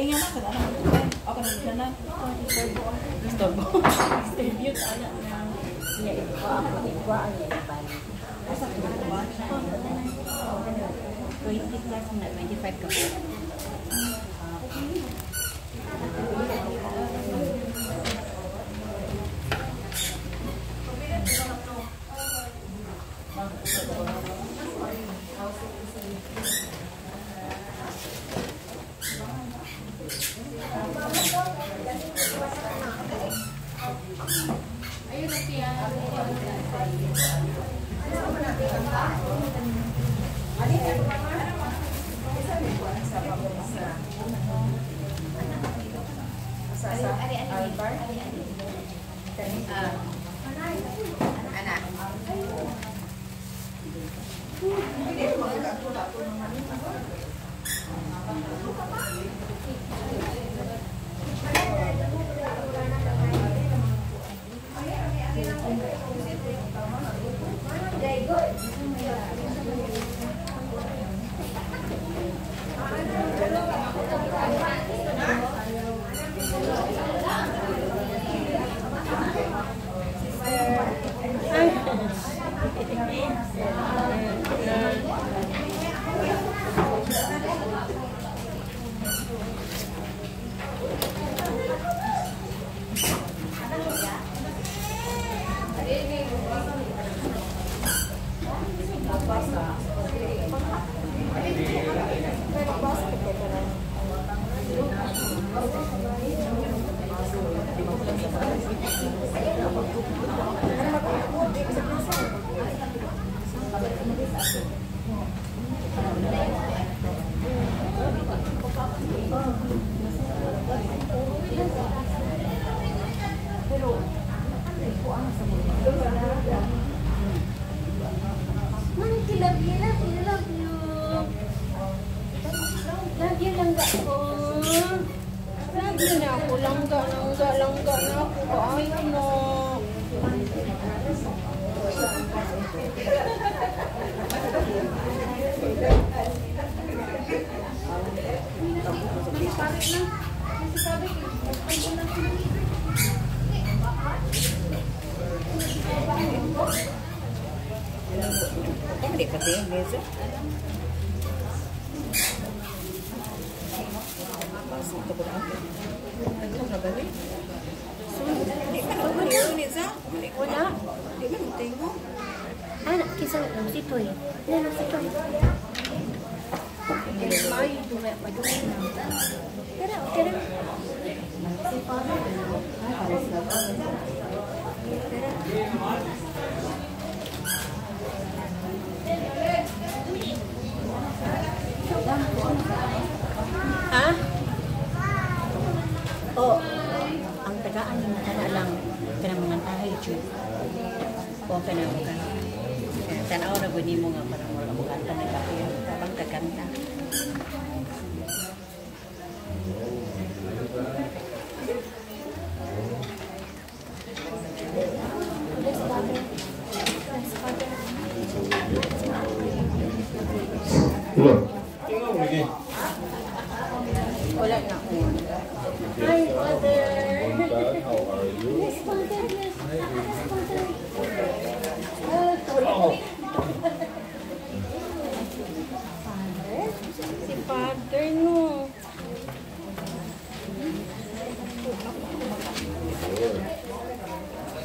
Ay, nga na, kada na mag-uwi. Ako na na. Istorbo. Istorbo. Istorbo ka na. Iya, iba ang yayapan. Asa ka ba? 20 plus na, 25 ka po.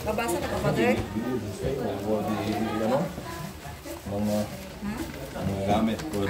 Babasa na ka, Father? Mga gamit ko.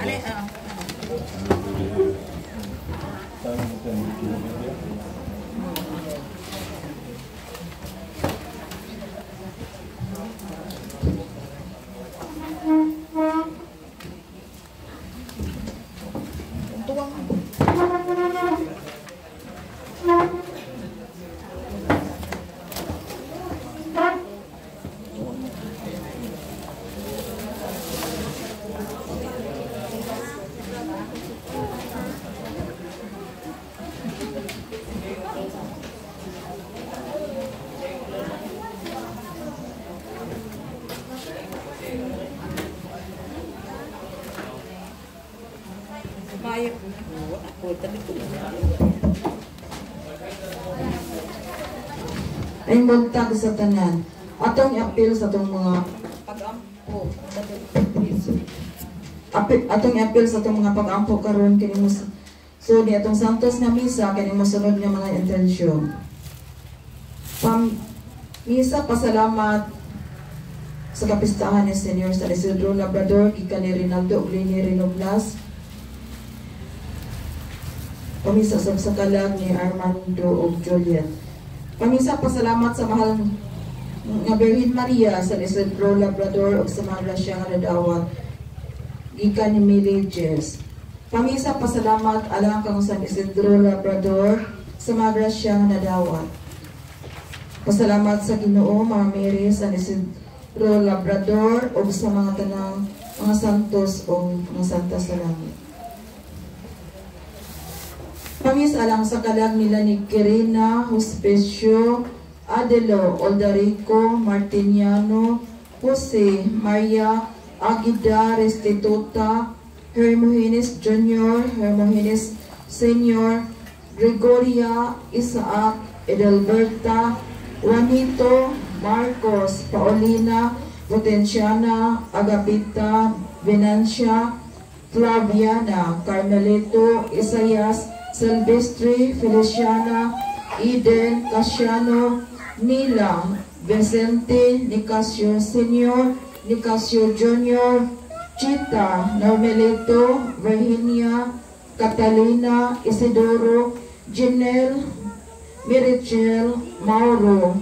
Bayad. Ako, tabi ko. ay magtag sa tanan. Atong i-appeal sa atong mga Pag-ampo. atong i-appeal sa atong mga pag-ampo karon kini mo so ni atong santos nga misa kini mo sunod nga mga intensyon. Misa pasalamat sa kapistahan ni Senior San Isidro Labrador gikan ni Rinaldo ug Lini Renoblas. Pamisa sa kalag ni Armando ug Juliet. Pamisa pasalamat sa mahal nga Birhen Maria sa Isidro Labrador ug sa mga grasya nga nadawat gikan ni Millie Jess. Pamisa pasalamat alang kang San Isidro Labrador sa mga grasya nga nadawat. Pasalamat sa Ginoo Mama Mary San Isidro Labrador ug sa mga tanang mga santos o mga santa sa langit. Pamisa alang sa kalag nila ni Kirina Hospicio Adelo Oldarico Martiniano Jose Maria Aguida Restituta Hermogenes Jr., Hermogenes Sr., Gregoria Isaac Edelberta Juanito Marcos Paulina Potenciana Agapita Venancia Flaviana Carmelito Isayas Silvestre Feliciana Eden Casiano Nila Vicente Nicasio Sr., Nicasio Jr., Chita Normelito Virginia Catalina Isidoro Janelle Mirichel Mauro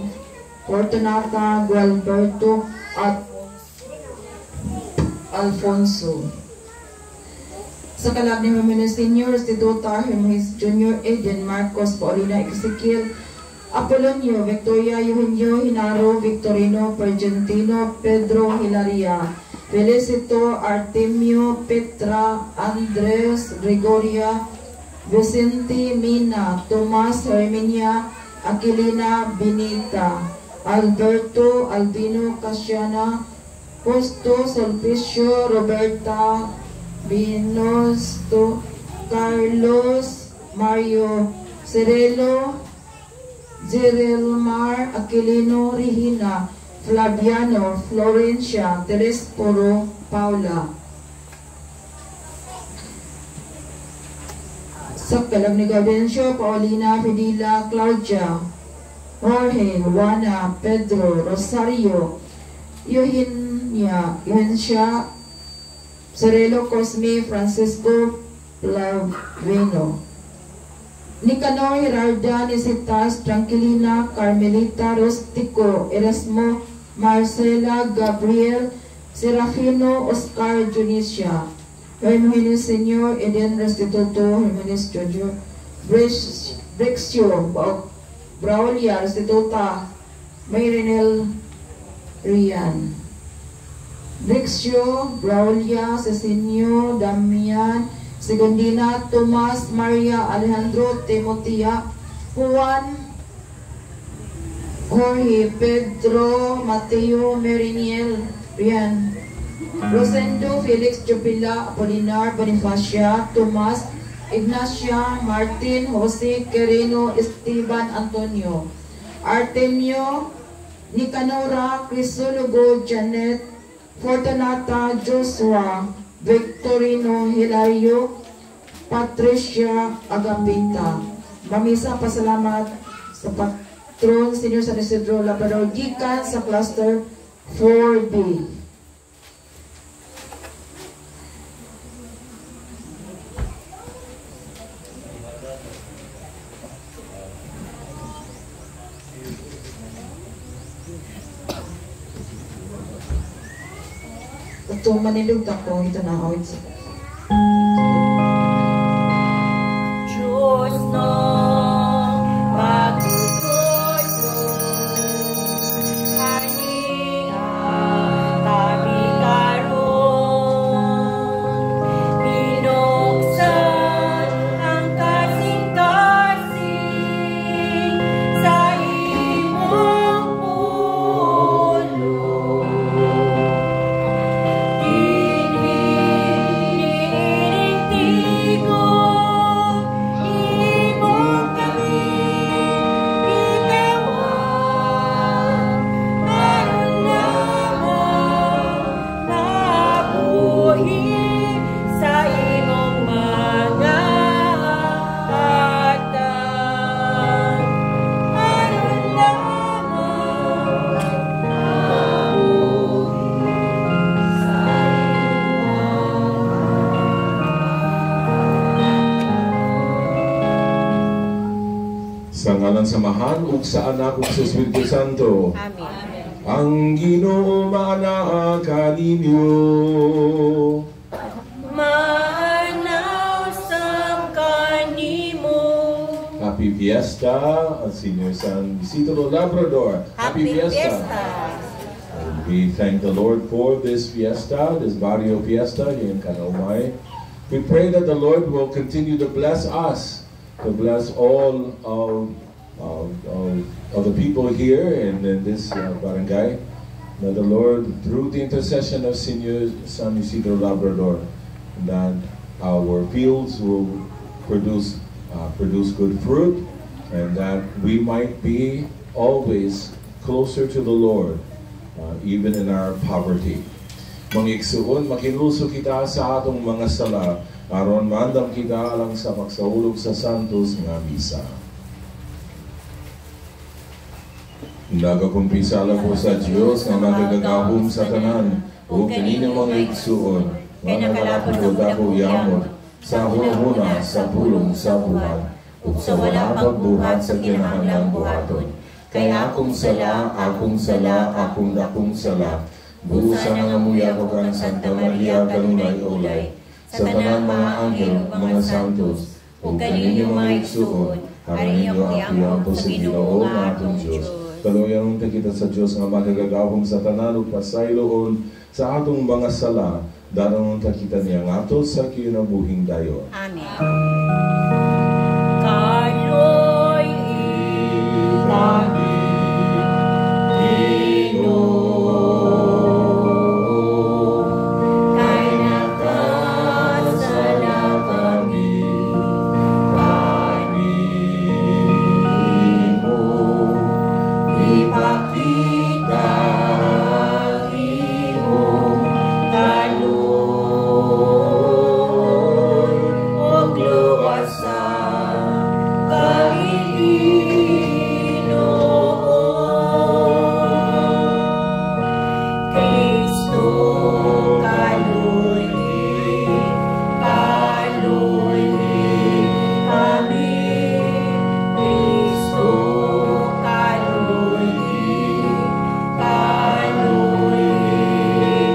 Fortunata Gualberto at Alfonso. Sa kalag ni Jimenez Sr., Restituta Jimenez Jr., Eden Marcos Paulina Ezequiel Apolonio Victoria Eugenio Hinaro Victorino Pergentino Pedro Hilaria Felicito Artemio Petra Andres Gregoria Vicente Mina Tomas Herminia Aquilina Benita Alberto Albino Casiana Posto Sulpicio Roberta Binosto Carlos Mario Cirelo Zerelmar Aquilino Regina Flaviano Florencia Telesporo Paula. Sa kalag ni Gaudencio Paulina Fidila Claudia Jorge Juana Pedro Rosario Eugencia Cirelo Cosme Francisco Plaveno Nicanor Gerarda Nisitas Tranquilina Carmelita Rostico Erasmo Marcela Gabriel Serafino Oscar Junicia Hermogenes Sr. Eden Restituto Hermogenes Jr. Brexio Braulia Restituta Mayrenel Rian Brexio Braulia Cecinio Damian Segundina Tomas Maria Alejandro Timotia Juan Jorge Pedro Mateo Meriniel Rian Rosendo Felix Jupila Apolinar Bonifacia Tomas Ignacia Martin Jose Quereno Esteban Antonio Artemio Nicanora Crisologo Janet Fortunata Joshua Victorino Hilario Patricia Agapita. Mamisa pasalamat sa patron Senior San Isidro Labrador gikan sa cluster 4B. Ito manilog ako, ito na awit sa Diyos na pagtutoy ko, hani ang tabi karon. Binuksan ang kasing-kasing sa imong pulo. man samahan ug sa anak ug sa Espiritu Santo. Amen. Ang Ginoo maanaa kaninyo. Maanaw sa kanimo. Happy Fiesta, Senior San Isidro Labrador. Happy Fiesta. And we thank the Lord for this fiesta, this Barrio Fiesta here in Kanaumay. We pray that the Lord will continue to bless us, to bless all of the people here in this barangay. That the Lord, through the intercession of Senior San Isidro Labrador, that our fields will produce good fruit, and that we might be always closer to the Lord, even in our poverty. Mga igsuon, makinuso kita sa atong mga sala, aron mandam kita alang sa pagsaulog sa santos nga misa. Nagakumpisala po sa Diyos nga magagagahom sa tanan, o kaninyong mga igsuon, nga nakalapod ako yamon, sa hunahuna, sa pulong, sa buhat, ug sa wala pagbuhat sa kinahanglang buhaton. Kaya akong sala, akong dakong sala, busa na nga muya ko kang Santa Maria kanunay ulay, sa tanang mga anghel, mga santos, ug kaninyong mga igsuon, hari niyo ang po sa Ginoo nga atong Diyos. Kaluyan kita sa Diyos nga magagagahom sa tanan ug pasayloon sa atong mga sala, daron kita niya ngato sa kinabuhing dayon. Amen. Kaloy Kami, Ginoo, kay nakasala kami. kanimo, Ipakita imong kaluoy ug luwasan kami Ginoo. Kristo kaluoy kami. Kristo kaluoy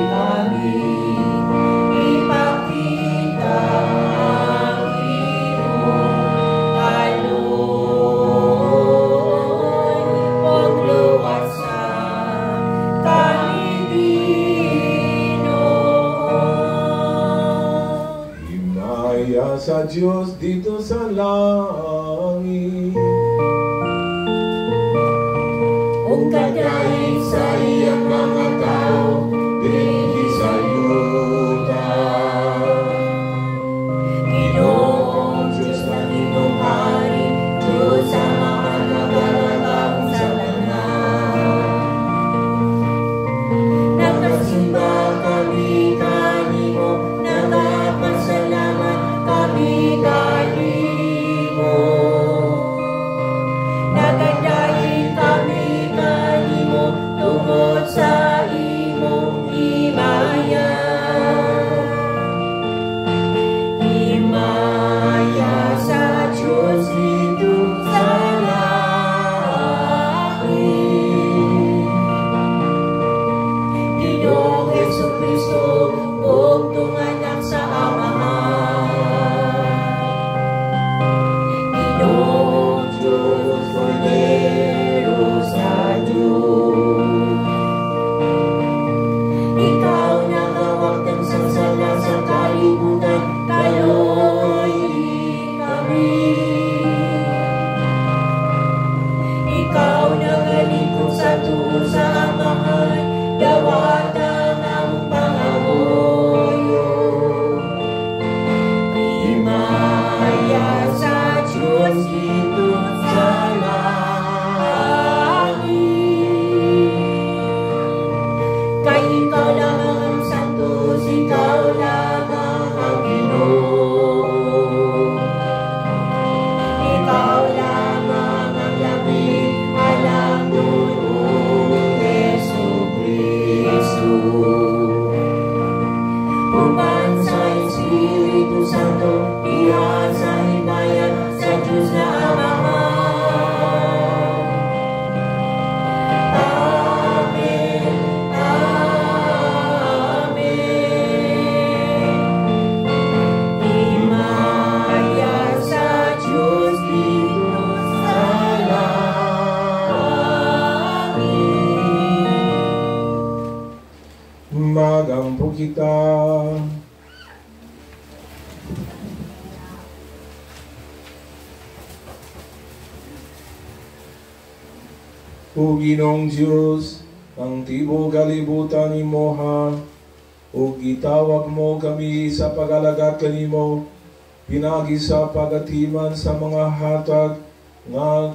kami. Ipakita ang imong kaluoy ug luwasan kami Ginoo. himaya sa Diyos dito sa langit. Ug kadayag sa iyang mga tao dinhi sa yuta. Ginoong Diyos na inyong hari, Diyos sa mga nagagahom sa tanan. Nagkasimba kami kanimo, nagpasalamat kami kanimo. O Ginoong Diyos, ang tibok kalibutan nimo ha, o gitawag mo kami sa pag-alaga kanimo, pinagi sa pagatiman sa mga hatag nga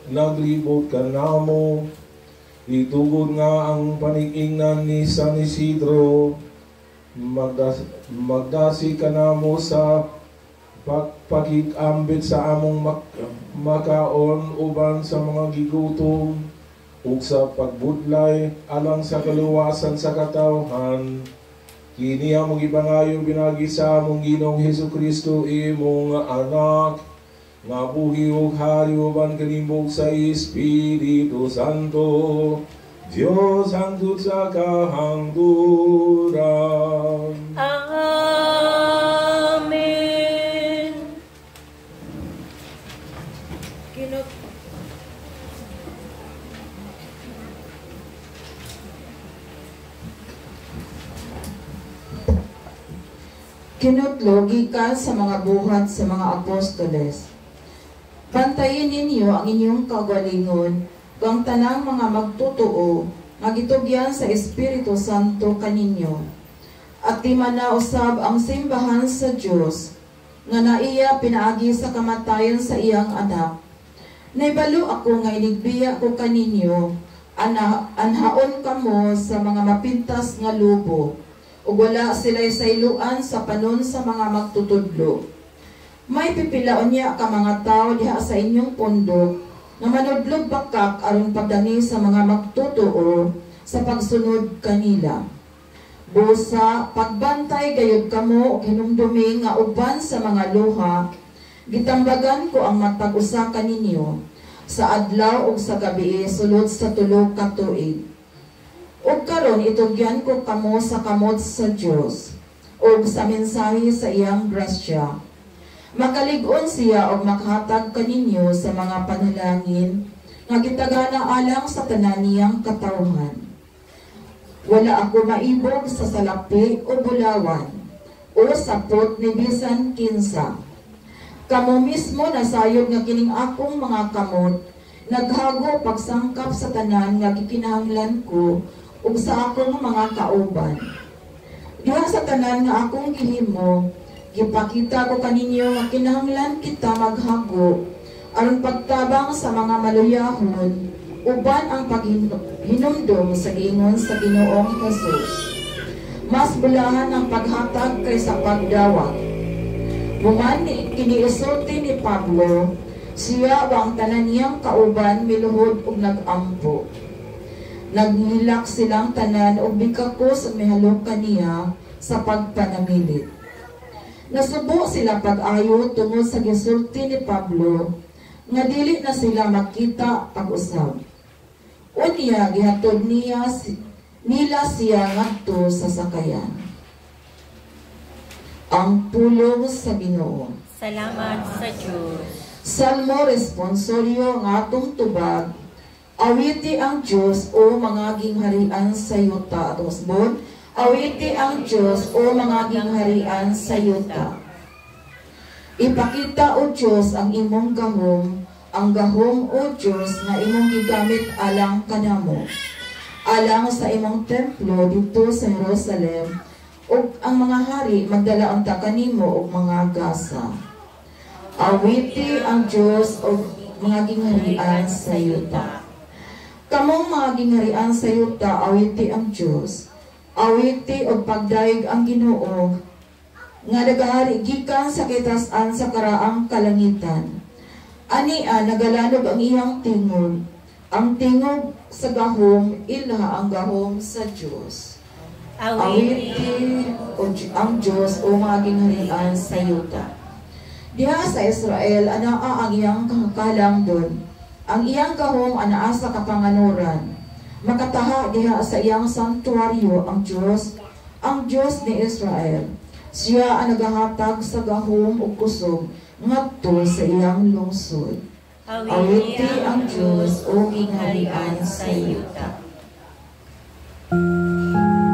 naglibot ka namo. Itugod nga ang panig-ingnan ni San Isidro, magdasi ka namo sa pagpakikambit sa among makaon uban sa mga gigutom ug sa pagbudlay alang sa kaluwasan sa katawhan. Kini among ibangayo binagi sa among Ginoong Hesukristo imong anak nga buhi ug hari uban kalimbog sa Espiritu Santo, Dios hangtod sa kahangturan. Amen. Kinutlogi ka sa mga buhat sa mga apostoles. Bantayin ninyo ang inyong kagalingon kung tanang mga magtutuo nga gitugyan sa Espiritu Santo kaninyo. At di man na usab ang simbahan sa Dios nga naiya pinaagi sa kamatayon sa iyang anak. Naibalo ako nga inigbiya ko kaninyo, anhaon kamo sa mga mapintas nga lubo, ug wala sila'y sailuan sa panon sa mga magtutudlo. May pipilaon niya ka mga tao diha sa inyong pondok nga manudlog bakak aron pagdani sa mga magtutuo sa pagsunod kanila. Busa, pagbantay gayud kamo og hinumdumi nga uban sa mga luha, gitambagan ko ang matag usa kaninyo sa adlaw ug sa gabi sulod sa tulo ka tuig. Ug karon itugyan ko kamo sa kamot sa Dios ug sa mensahe sa iyang grasya. Makalig-on siya og makahatag kaninyo sa mga panalangin nga gitagana alang sa tanan niyang katawhan. Wala ako maibog sa salapi o bulawan o sapot ni bisan kinsa. Kamo mismo nasayod nga kining akong mga kamot, naghago pagsangkap sa tanan nga gikinahanglan ko ug sa akong mga kauban. Diha sa tanan nga akong gihimo, gipakita ko kaninyo nga kinahanglan kita maghago aron pagtabang sa mga maluyahon uban ang paghinumdum sa giingon sa Ginoong Jesus. Mas bulahan ang paghatag kaysa pagdawat. Human kiniisulti ni Pablo, siya ang tanan niyang kauban miluhod ug nagampo. Naghilak silang tanan ug bikakos mihalok kaniya sa pagpanamilit. Nasubo sila pag-ayo tungod sa gisulti ni Pablo nga dili na sila makita pag-usab. Unya gihatod nila siya ngadto sa sakayan. Ang pulong sa Ginoo. Salamat sa Diyos. Salmo responsorio nga atong tubag. Awiti ang Diyos o mga gingharian sa yuta. Atong sabon, awiti ang Diyos o mga gingharian sa yuta. Ipakita o Diyos ang imong gahom, ang gahom o Diyos na imong gigamit alang kanamo, alang sa imong templo dito sa Jerusalem, ug ang mga hari magdala unta kanimo og mga gasa. Awiti ang Diyos o mga gingharian sa yuta. Kamong mga gingharian sa yuta, awiti ang Diyos. Awiti og pagdaig ang Ginoo nga nagahari gikan sa kitasan sa karaang kalangitan. Ania nagalanog ang iyang tingog. Ang tingog sa gahom, ilha ang gahom sa Diyos. Awiti ang Diyos o mga gingharian sa yuta. Diha sa Israel, anaa ang iyang kakalang doon. Ang iyang gahom anaa sa kapanganuran. Makataha diha sa iyang santuaryo ang Diyos ni Israel. Siya ang nagahatag sa gahom ug kusog ngadto sa iyang lungsod. Awiti ang Diyos o gingharian sa yuta. Alleluia.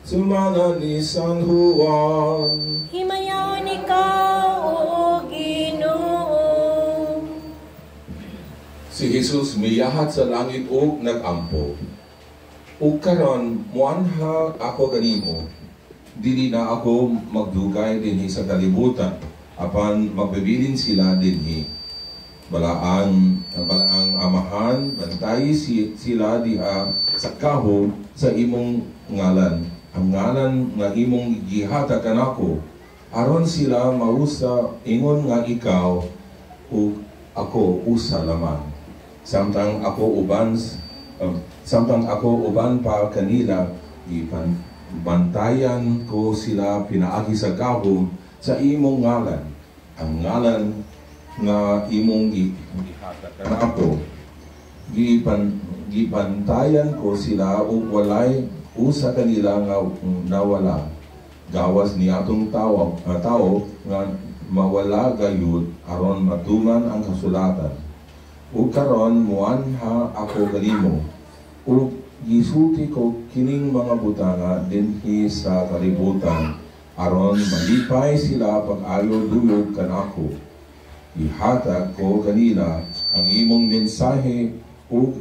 Sumana ni San Juan. Himayaw ikaw, O Ginoo. Si Jesus miyahat sa langit ug nagampo. Ug karon muanha ako kanimo. Dili na ako magdugay dinhi sa kalibutan apan magbibilin sila dinhi. Balaang amahan bantayi sila diha sa kaho sa imong ngalan. Ang ngalan nga imong gihata kanako aron sila mausa ingon nga ikaw ug ako usa lamang. Samtang ako uban pa kanila, bantayan ko sila pinaagi sa kahom sa imong ngalan. Ang ngalan nga imong gihatag kanako, gibantayan ko sila ug walay usa kanila nga nawala. Gawas ni atong tao nga mawala gayud aron matuman ang kasulatan. Ug karon muanha ako kanimo ug gisulti ko kining mga butanga dinhi sa kalibutan aron malipay sila pag-ayo dulog kanako. Ihatag ko kanila ang imong mensahe ug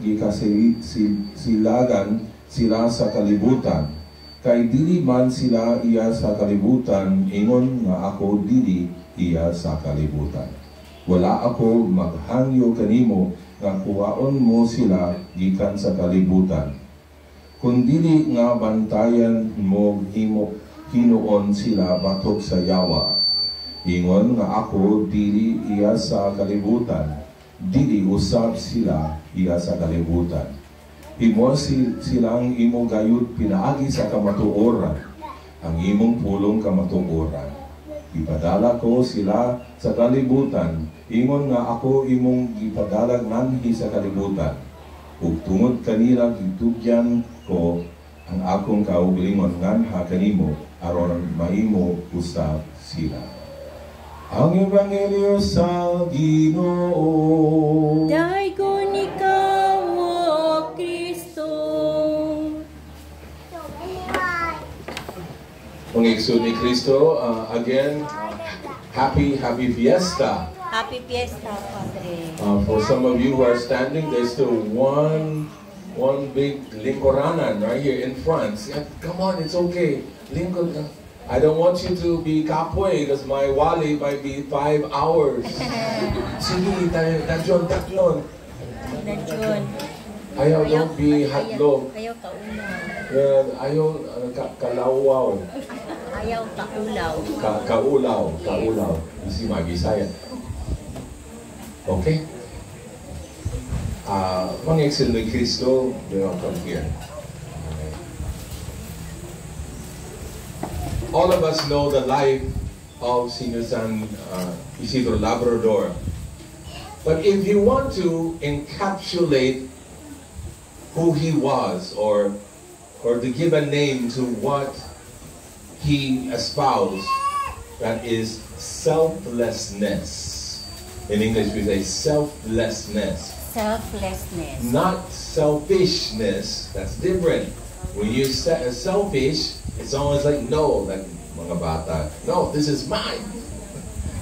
gikasilagan sila sa kalibutan. Kay dili man sila iya sa kalibutan, ingon nga ako dili iya sa kalibutan. Wala ako maghangyo kanimo nga kuhaon mo sila gikan sa kalibutan. Kung dili nga bantayan mo hinuon sila batok sa yawa. Ingon nga ako dili iya sa kalibutan, dili usab sila iya sa kalibutan. Imo silang imo gayud pinaagi sa kamatuoran, ang imong pulong kamatuoran. Ipadala ko sila sa kalibutan, ingon nga ako imong gipadalag nanhi sa kalibutan. Ug tungod kanila gitugyan ko ang akong kaugalingon nganha kanimo aron mahimo usab sila. Ang Ebanghelyo sa Ginoo. Daigon ikaw, O Kristo. Pangigsoon ni Kristo, again, happy fiesta. Happy Fiesta, Padre. For some of you who are standing, there's still one big lingkoranan right here in front. Yeah, come on, it's okay. Lingkod. I don't want you to be kapwe because my wali might be 5 hours. Sige, tatlon. Nandiyon. Ayaw, don't be hatlog. Ayaw kaulaw. Ayaw kalawaw. Ayaw kaulaw. Kaulaw. Isi Bisaya. Okay? Mga excel ni Kristo, they will come here. All of us know the life of Senior San Isidro Labrador. But if you want to encapsulate who he was or to give a name to what he espoused, that is selflessness. In English we say selflessness. Selflessness. Not selfishness. That's different. When you say selfish, it's always like, no, like mga bata. No, this is mine.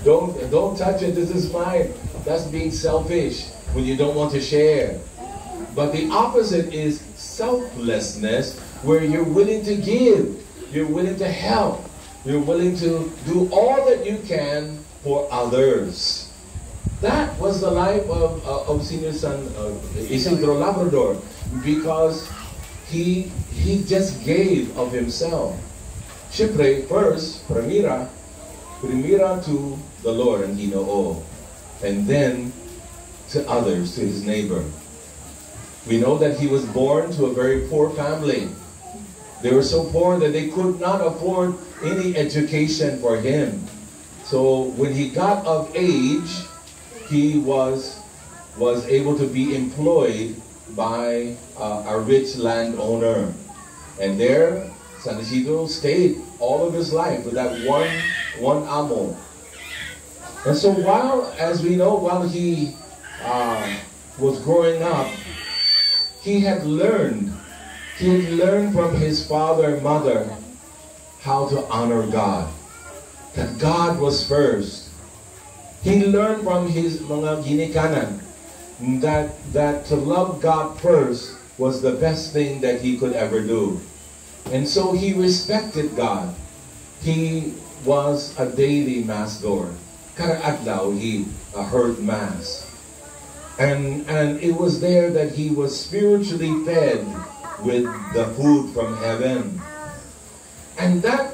Don't touch it, this is mine. That's being selfish when you don't want to share. But the opposite is selflessness, where you're willing to give, you're willing to help, you're willing to do all that you can for others. That was the life of Senior San Isidro Labrador, because he just gave of himself. Siyempre, first, primira to the Lord and Ginoo, and then to others, to his neighbor. We know that he was born to a very poor family. They were so poor that they could not afford any education for him. So when he got of age, he was able to be employed by a rich landowner. And there, San Isidro stayed all of his life with that one amo. And so as we know, while he was growing up, he had learned He had learned from his father and mother how to honor God. That God was first. He learned from his mga ginikanan that to love God first was the best thing that he could ever do. And so he respected God. He was a daily mass goer. Kada adlaw he heard mass. And it was there that he was spiritually fed with the food from heaven. And that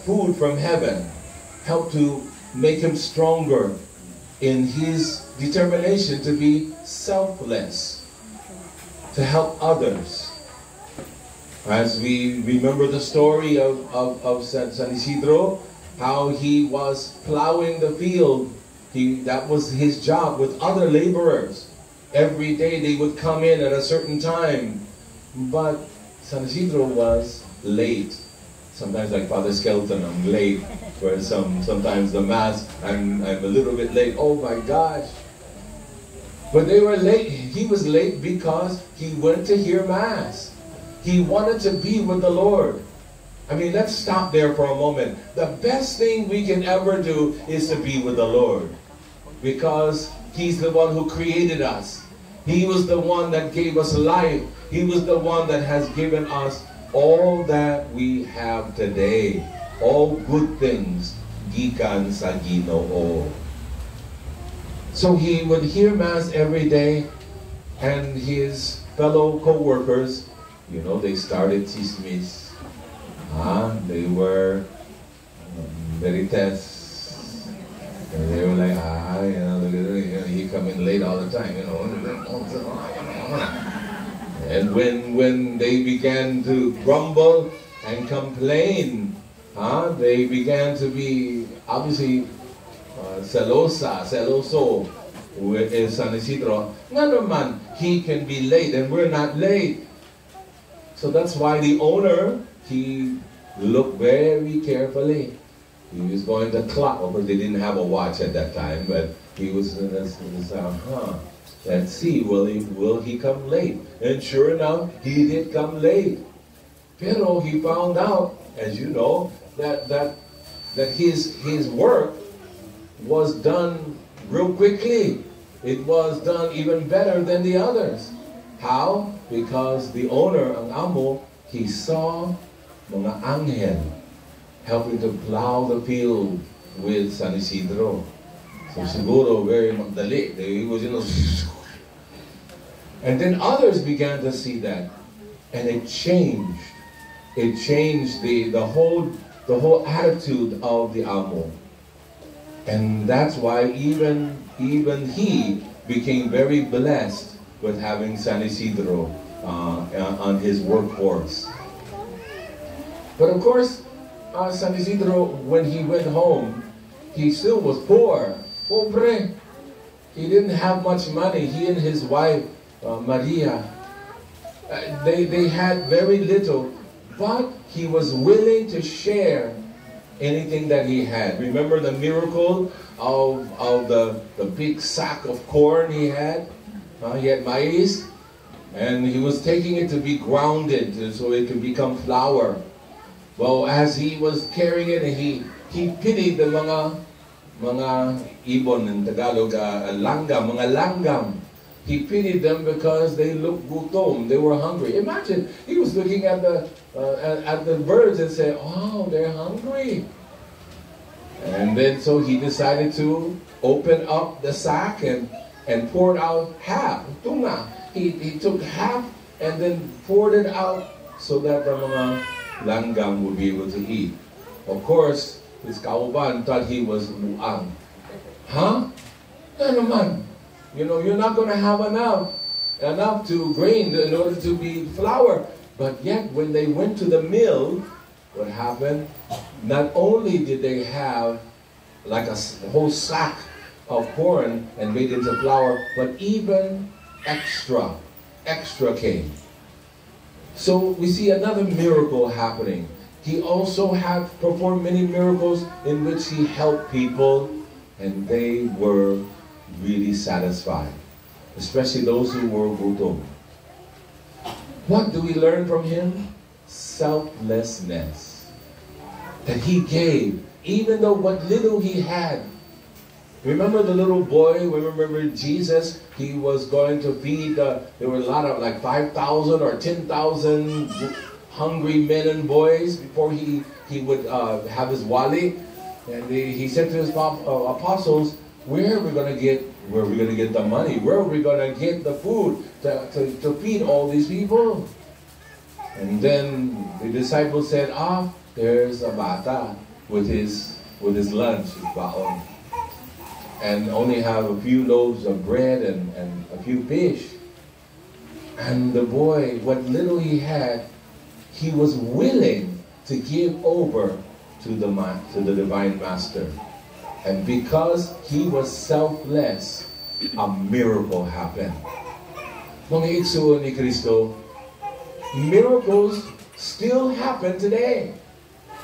food from heaven helped to make him stronger in his determination to be selfless, to help others. As we remember the story of San Isidro, how he was plowing the field. That was his job with other laborers. Every day they would come in at a certain time. But San Isidro was late. Sometimes like Father Skelton, I'm late. Where sometimes the Mass, I'm a little bit late. Oh my gosh. But they were late. He was late because he went to hear Mass. He wanted to be with the Lord. I mean, let's stop there for a moment. The best thing we can ever do is to be with the Lord. Because He's the one who created us. He was the one that gave us life. He was the one that has given us all that we have today. All good things. Gikan sa Ginoo. So he would hear Mass every day, and his fellow co-workers, you know, they started chismis. They were veritas. And they were like, you know, look at it, he come in late all the time, you know. And when they began to grumble and complain, they began to be obviously celoso with San Isidro. Nga naman, he can be late and we're not late. So that's why the owner, he looked very carefully. He was going to clock. Of course, they didn't have a watch at that time, but he was let's see, will he come late? And sure enough, he did come late. Pero he found out, as you know, that his work was done real quickly. It was done even better than the others. How? Because the owner, ang amo, he saw mga anghel helping to plow the field with San Isidro. So siguro very magdali. He was, you know, and then others began to see that, and it changed. It changed the whole attitude of the amo, and that's why even he became very blessed with having San Isidro on his workforce. But of course, San Isidro, when he went home, he still was poor. Pobre. He didn't have much money. He and his wife, Maria, they had very little, but he was willing to share anything that he had. Remember the miracle of the big sack of corn he had? He had maize, and he was taking it to be grounded so it could become flour. Well, as he was carrying it, he pitied the mga ibon in Tagalog, langgam, mga langgam. He pitied them because they looked gutom, they were hungry. Imagine, he was looking at the birds and said, "Oh, they're hungry." And then so he decided to open up the sack and poured out half. Tunga. He took half and then poured it out so that the mga langgam would be able to eat. Of course, his kauban thought he was luang. Huh? Ano naman? You know, you're not going to have enough to grain in order to be flour. But yet, when they went to the mill, what happened? Not only did they have like a whole sack of corn and made into flour, but even extra came. So we see another miracle happening. He also had performed many miracles in which he helped people, and they were really satisfied, especially those who were gutom. What do we learn from him? Selflessness. That he gave, even though what little he had. Remember the little boy? Remember Jesus? He was going to feed, there were a lot of like 5,000 or 10,000 hungry men and boys before he would have his wali. And he said to his apostles, where are we going to get the money? Where are we going to get the food to feed all these people? And then the disciples said, there's a bata with his lunch, his baon, and only have a few loaves of bread and a few fish. And the boy, what little he had, he was willing to give over to the divine master. And because he was selfless, a miracle happened. Mga igsuon ni Kristo, miracles still happen today.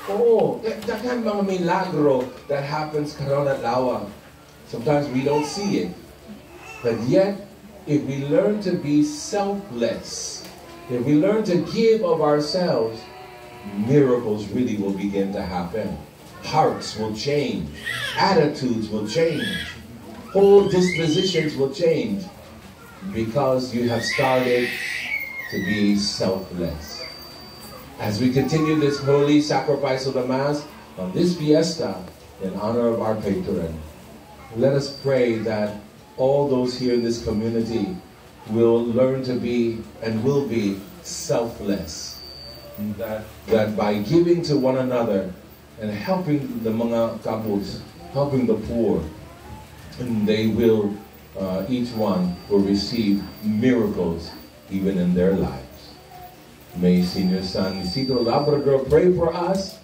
Oh, daghang mga milagro that happens karon adlaw. Sometimes we don't see it. But yet, if we learn to be selfless, if we learn to give of ourselves, miracles really will begin to happen. Hearts will change. Attitudes will change. Whole dispositions will change. Because you have started to be selfless. As we continue this holy sacrifice of the Mass on this fiesta in honor of our patron, let us pray that all those here in this community will learn to be and will be selfless. That by giving to one another and helping the mga kapos, helping the poor, and they will, each one will receive miracles even in their lives. May Senior San Isidro Labrador pray for us.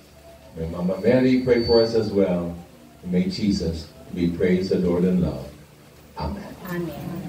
May Mama Mary pray for us as well. May Jesus be praised, adored, and loved. Amen. Amen.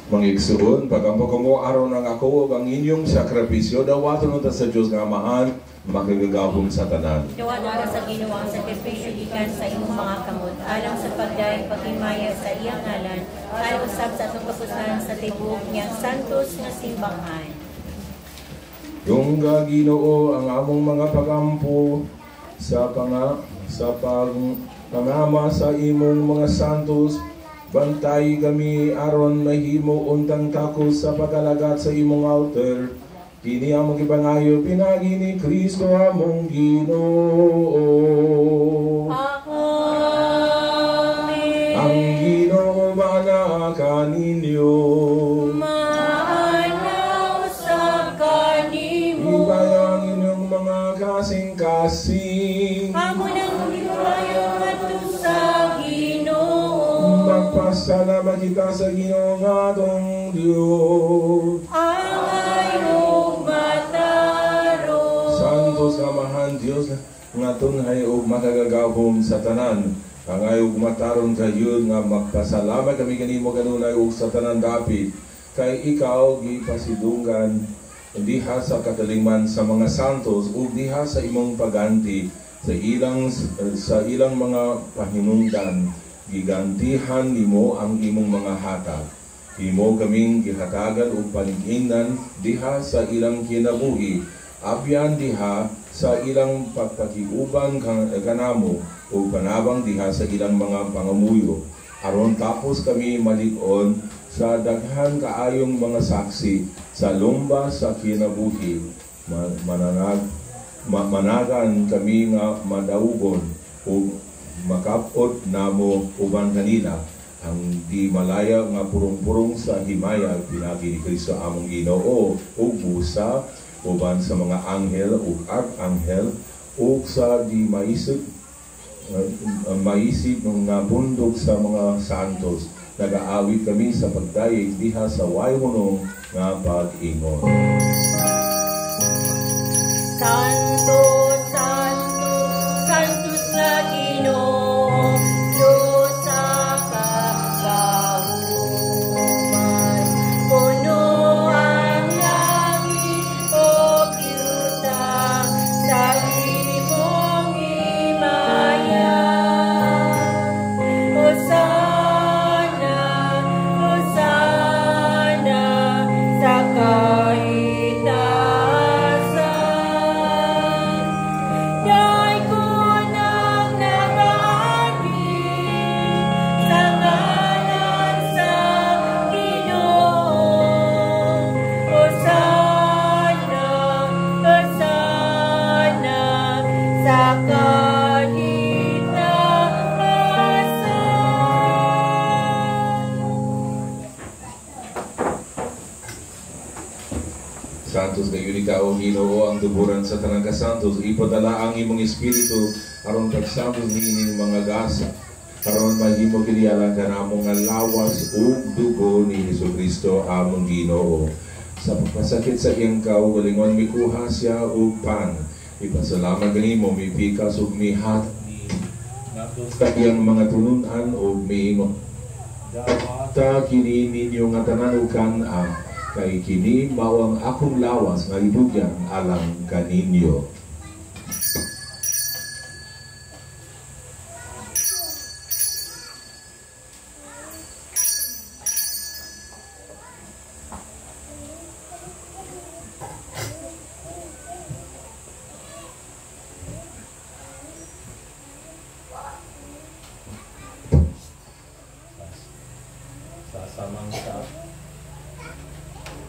Mangigsuon, pagampo mo araw ng ako ang inyong sakripisyo, dawaton ta sa Diyos nga amahan, makagagahom sa tanan. Nawa sa Ginoo ang sakripisyo gikan sa imong mga kamot alang sa pagdayeg paghimaya sa iyang ngalan alang usab sa atong kapuslanan sa tibuok niyang santos nga simbahan. Yung Ginoo ang among mga pagampo sa pangama sa imong mga santos, bantay kami aron mahimo untang takos sa pagalagat sa imong altar. Kini ang magibangayo pinagi ni Kristo among Ginoo. Amen. Ang Ginoo bana kaninyo. Maanaw sa kanimo. Ibayang inyong mga kasing-kasing. Amo nang ibayong ato sa Ginoo. Magpasalamat kita sa Ginoo nga atong Diyos. Santos nga mahal Diyos nga tunhay og makagagahom sa tanan. Angay og mataron kayo nga magpasalamat kami kanimo kanunay og sa tanan dapit. Kay ikaw gipasidunggan diha sa katalingman sa mga santos ug diha sa imong paganti sa ilang mga pahinungdan. Gigantihan nimo ang imong mga hatag. Imo kaming gihatagan og palig-ingnan diha sa ilang kinabuhi. Abyan diha sa ilang pagpakiuban kanamo o panabang diha sa ilang mga pangamuyo. Aron tapos kami malig-on sa daghan kaayong mga saksi sa lumba sa kinabuhi. Managan kami nga madaugon o makapot namo uban kanila ang di malaya nga purong-purong sa himaya pinagi ni Kristo among Ginoo ug busa uban sa mga anghel ug arkanghel ug sa di maisip nga bundok sa mga santos. Nagaawit kami sa pagdayeg diha sa wayhunong nga pag-ingon. Santo, Santo, Santos na Ginoo, Diyos sa kagahuman. Puno ang langit o yuta sa imong himaya. Hosana, Hosana sa kaitaasan. Dahil ko nang nag-aari sa ngalan sa Ginoo. Hosana, Hosana sa Santos kayo ikaw, Ginoo, ang tuburan sa tanang kasantos. Ipadala ang imong espiritu aron pagsantos niining mga gasa. Aron mahimo kiniyalan ka namong nga lawas ug dugo ni Jesucristo among Ginoo. Sa pagpasakit sa iyang kaugalingon mikuha siya og pan. Ipasalamat kanimo mipikas ug mihat sa iyang mga tununan ug miingon. Ta kini ninyo nga tanan ug kan-a kay kini mao ang akong lawas nga idugyan alang kaninyo.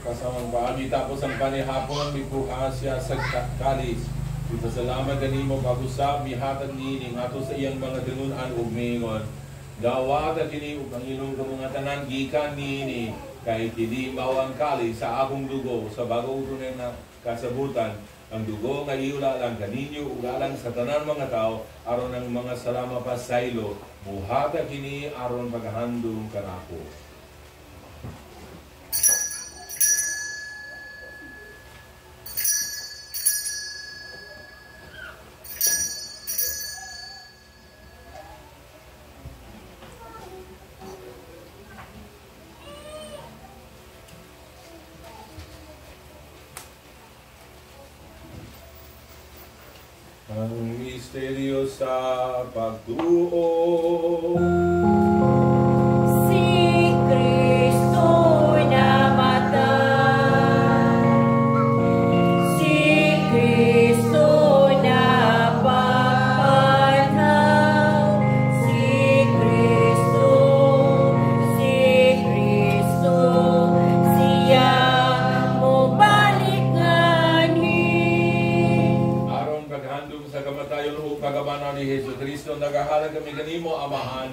Kasamang baagi tapos ang panihapon mikuha siya sa kalis. Ipasalamat ganimo pag-usab mihatag niining ato sa iyang mga tinunan ug miingon. Dawat kini ug ang inyong mga tanan gikan niini kay kini mao ang kalis sa akong dugo sa bagong tunay na kasabutan. Ang dugo nga iula lang kaninyo ug alang sa tanan mga tao aron ang mga salama pasaylo buhatag kini aron paghandom kanako. Ang misteryo sa pagtuo. Si Kristo namatay, si Kristo napanaw, si Kristo, siya mo balikganin. Aron paghandog sa kamatayon o kagabanan ni Hesus Kristo, nagahalag kami kanimo, Amahan,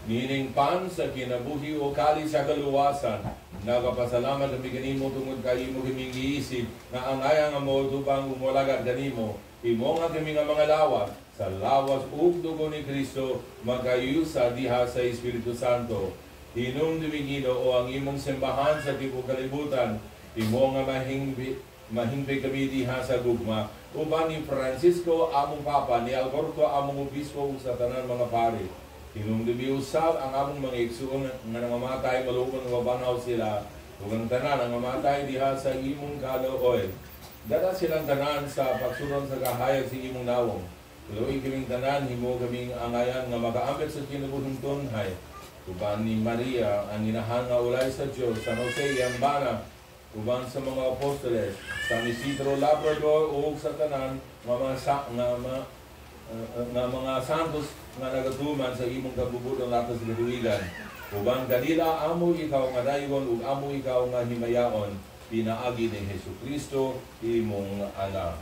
nining pan sa kinabuhi o kali sa kaluwasan. Nagapasalamat kami kanimo tungod kay imo kaming giisip na ang ayang mo tubang umulagat kanimo. Imo nga kami nga mga lawat sa lawas ug dugo ni Kristo magayusa diha sa Espiritu Santo. Hinumdumi Ginoo ang imong simbahan sa tibuok kalibutan. Imo nga mahingbi kami diha sa gugma. Uban ni Francisco among Papa, ni Alberto among Obispo ug sa tanan mga pari. Hinumdumi usab ang among mga igsoon nga nangamatay malubon nga banaw sila. Ug ang tanan nga namatay diha sa imong kalooy. Dala silang tanan sa pagsuron sa kahayag sa imong nawong. Tuloy kaming tanan, himo kaming angayan nga makaambit sa kinabuhing tunhay. Uban ni Maria, ang inahan nga ulay sa Diyos, San Jose Yambana, uban sa mga apostoles, San Isidro Labrador, ug sa tanan nga mga santos nga nagatuman sa imong kabubudong latas sa kaduigan. Uban kanila amo ikaw nga dayon ug amo ikaw nga himayaon, pinaagi ni Jesucristo imong anak.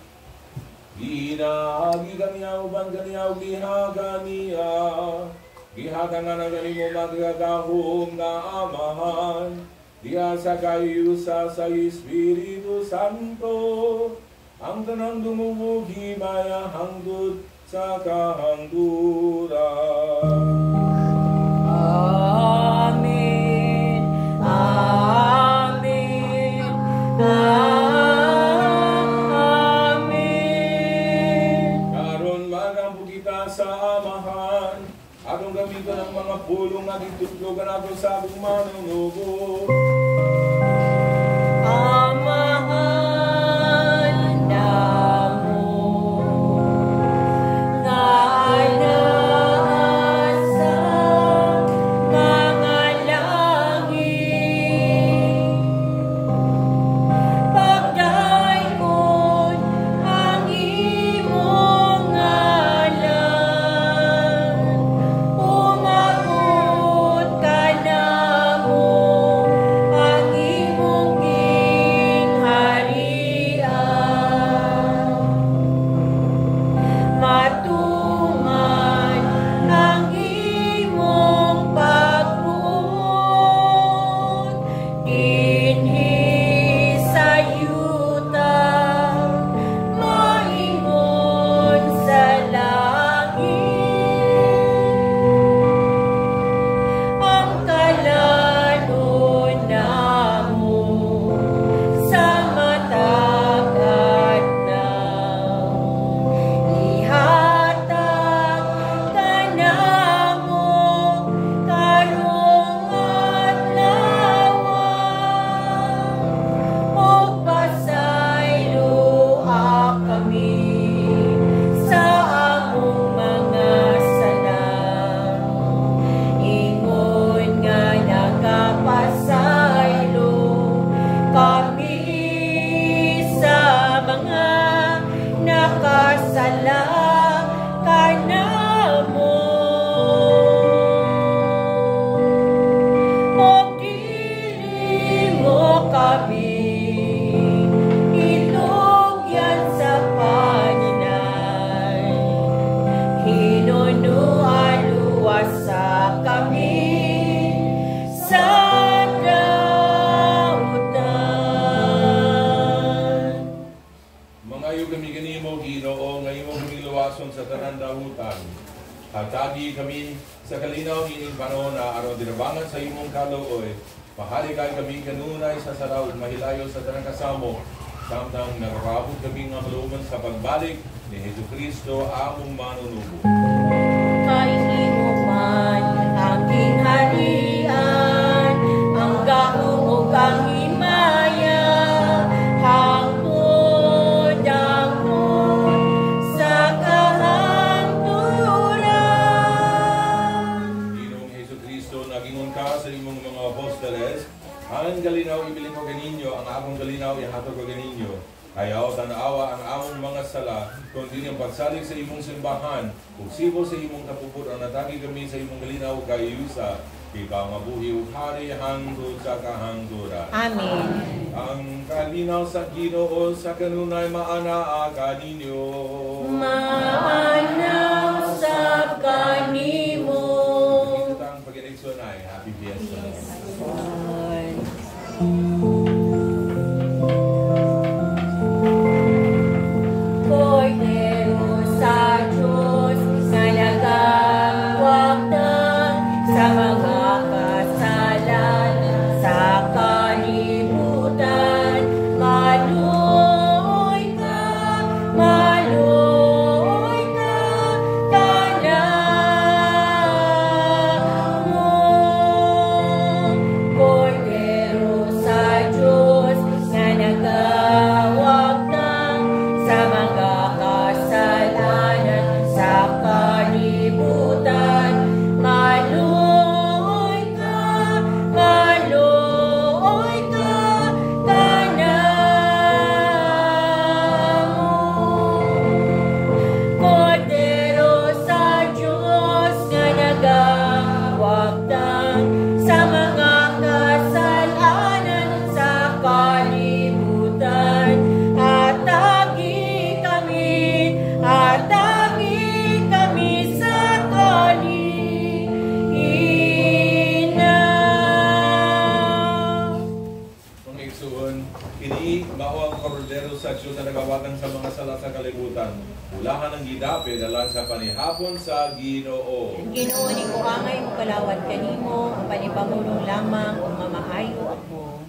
Ginaagi kaniya uban kaniya ug gihaga niya. Gihaga nga na ganimo magagahom nga Amahan, diya sa kayusa sa Espiritu Santo, ang tanang dumugog himaya hangtod sa kahangduran. Amen. Amen. Amen. Karon magampo kita sa Amahan, atong gamiton ang mga pulong nga ditutlogan nato sa atong manunubo. Amahan namo nga nasa mga langit, pagdayon ang imong ngalan, umabot ka namo ang imong gingharian. Matuman ang imong pagbuot dinhi sa yuta, maingon sa langit. Ang kalanon namo sa matag adlaw, ihatag ka namo karong adlawan, ug pasayloa kami sa among mga sala. Ingon nga nakapasaylo kami sa mga nakasala kanamo. Og dili mo kami itugyan sa paninay, hinunuan-luwasa kami sa dautan. Mangayo kami kanimo, Ginoo, nga imo kaming luwason sa tanan dahutan. Hatagi kami sa kalinaw ining panahon na aron dinabangan sa imong kalooy. Mahali kay kami kanunay sa saraw ug mahilayo sa tanang kasamo. Samtang nagpaabot kami nga maluman sa pagbalik ni Jesucristo among manunubo. Kay imo man ang gingharian, ang gahom ug ang himaya, hangtod sa man galinaw ibilin ko ganinyo, ang among galinaw ihatod ko ganinyo. Ayaw tanawa ang among mga sala, kundi ang pagsalig sa imong simbahan, kung sibo sa imong kapupod ang natagi kami sa imong galinaw kayusa, ikaw mabuhi ug hari hangtod sa kahangturan. Amen. Ang kalinaw sa Ginoo sa kanunay maanaa kaninyo. Maanaw sa kanimo. Ito ang pag-eleksyon ay Happy Fiesta. Cordero sa Diyos, na nagawag sa mga kasalanan sa kalibutan. Maluoy ka, kanamo. Cordero sa Diyos, na nagawag sa mga kasalanan sa kalibutan. Maluoy ka, kanamo. Cordero sa Diyos, na nagawagtang sa mga kasalanan sa kalibutan. Atagi kami sa kalihina. Kung igsuon, ini mao ang Cordero sa Diyos na nagawagan sa mga sala sa kalibutan. Ulahan ang gidapi dalan sa panihapon sa Ginoo. Ginoo ni ko angay mo kalawat kanimo, ang panipamulong lamang o mamaayo ako.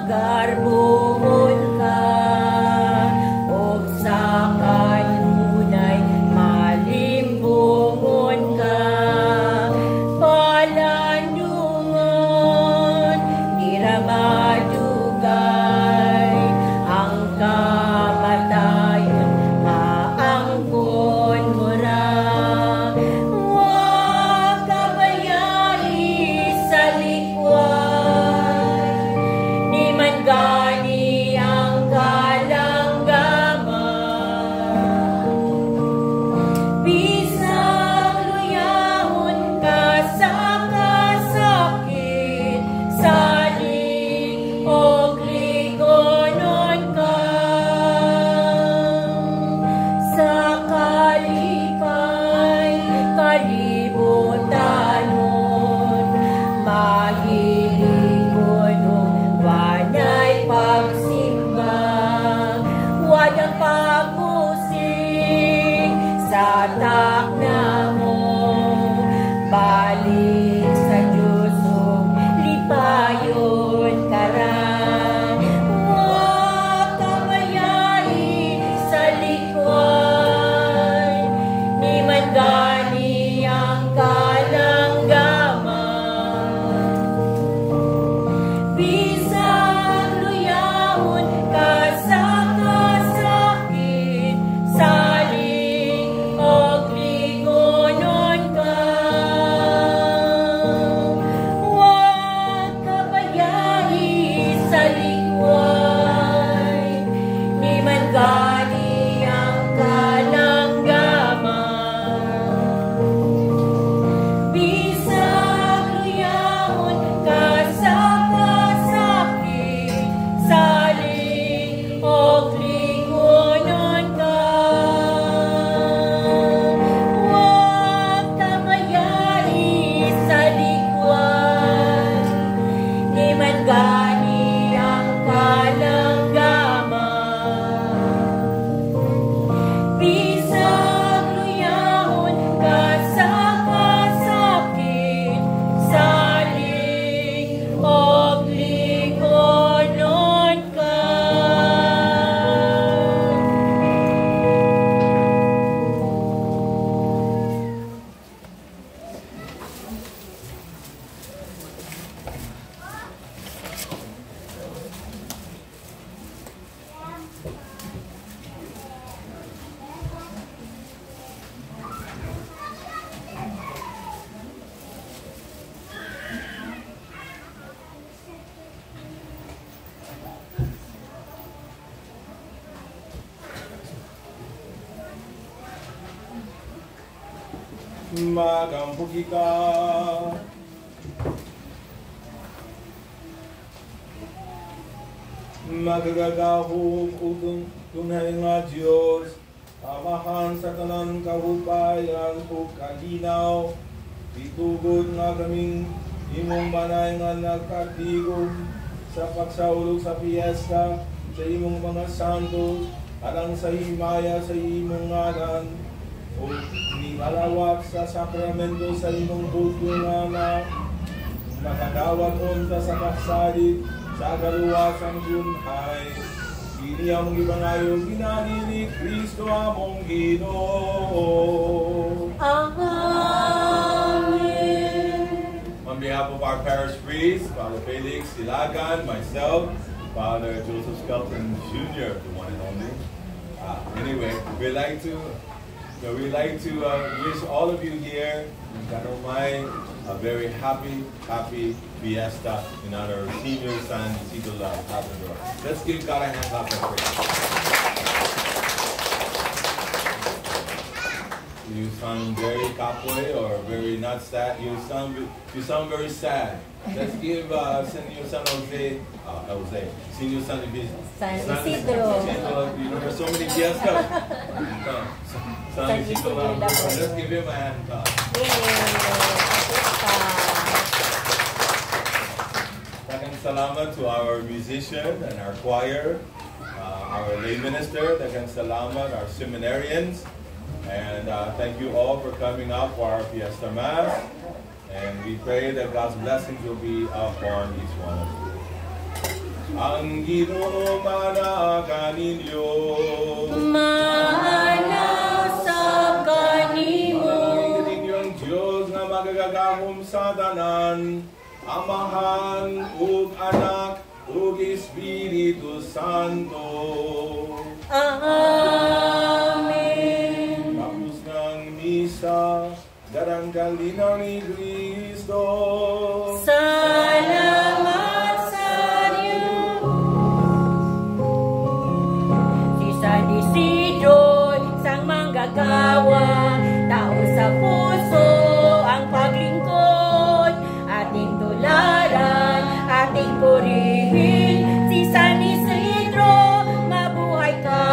magarbungon ka, o sa kanunay malimbungon ka, palandungan, di ra madugay, ang kamatayon maangkon mo ra. Huwag kabayari sa likwan, di man gani ang kalanggaman. Bisag luyahon ka sa kasakit, saling og ligonon ka. Sa kalipay, kalibutanon, mahilingon o wanay pagsimba, wanang pagmusik sa takna mo, balik sa Diyos o lipayon karan. Huwag kabayari sa likwan, di man gani ang kalanggaman. Bisag luyahon ka sa kasakit, saling og ligonon ka. Huwag kabayari sa likwan, di man gani ang kalanggaman. Bisag luyahon ka sa kasakit, saling og ligonon ka. Huwag kabayari sa likwan, di man gani ang kalanggaman. Bisag luyahon ka sa kasakit, saling og ligonon ka. Magampugi ka. Magagahog utong tunay nga Diyos, amahan sa tanan kahupay ang kalinaw, itugod nga kaming imong banay nga nagkatigom sa pagsaulog sa piyesta sa imong mga santos, alang sa himaya sa imong ngalan, o nialawat sa sakramento sa imong buto nga anak, makadawat unta sa kasalit sa kaluwasang dunhay. Kini ang ibangayo ginani ni Kristo among Ginoo. Amen. On behalf of our parish priest, Father Felix Ilagan, myself, Father Joseph Skelton Jr., the one and only. Anyway, we'd like to wish all of you here in Kanomay a very happy fiesta in honor of Senior San Isidro Labrador. Let's give God a hand clap of praise. You sound very kapoy or very not sad. You sound very sad. Let's give Senior San Jose, Senior San Isidro. You know, there's so many fiestas. San Isidro. Let's give him a hand clap. Daghang salamat to our musician and our choir, our lay minister. Daghang salamat, our seminarians. And thank you all for coming out for our Fiesta Mass. And we pray that God's blessings will be upon each one of you. ang Ginoo managa ninyo. Mahal sa kanimo. Ang inyong Diyos nga magagahom sa tanan, Amahan ug Anak ug Espiritu Santo. Amen. Tapos ng misa, darang kalinaw ni Kristo. Salamat sa Diyos. Si San Isidro, isang manggagawa, tao sa puso ang paglingkod, ating tularan, ating purihin. Si San Isidro, mabuhay ka.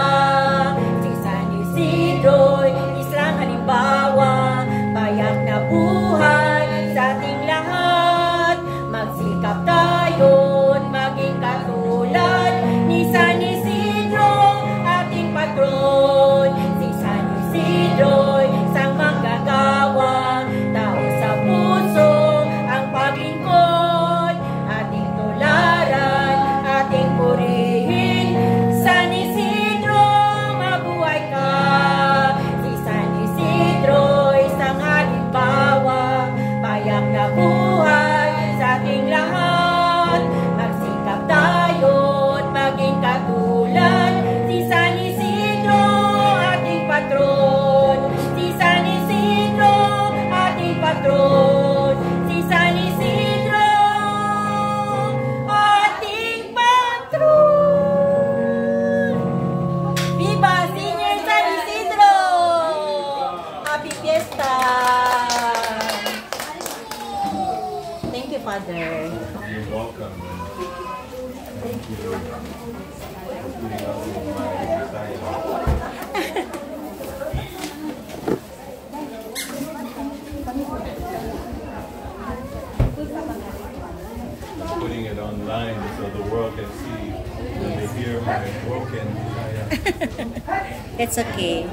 Si San Isidro, isang halimbawa, payak na buhay sa ating lahat. Magsikap tayo't maging katulad ni San Isidro, ating patron. Si San Isidro, isang manggagawa, tao sa puso ang paglingkod, ating tularan, ating purihin. San Isidro, mabuhay ka. Si San Isidro, isang halimbawa, payak na buhay sa ating lahat. Magsikap tayo't maging katulad si San Isidro, ating patron. Si San Isidro, ating patron. Si San Isidro, ating patron. Viva Senior San Isidro! Happy Fiesta! Thank you, Father. You're welcome. Thank you for putting up with my anxiety. Putting it online so the world can see when they hear my broken desire. It's okay.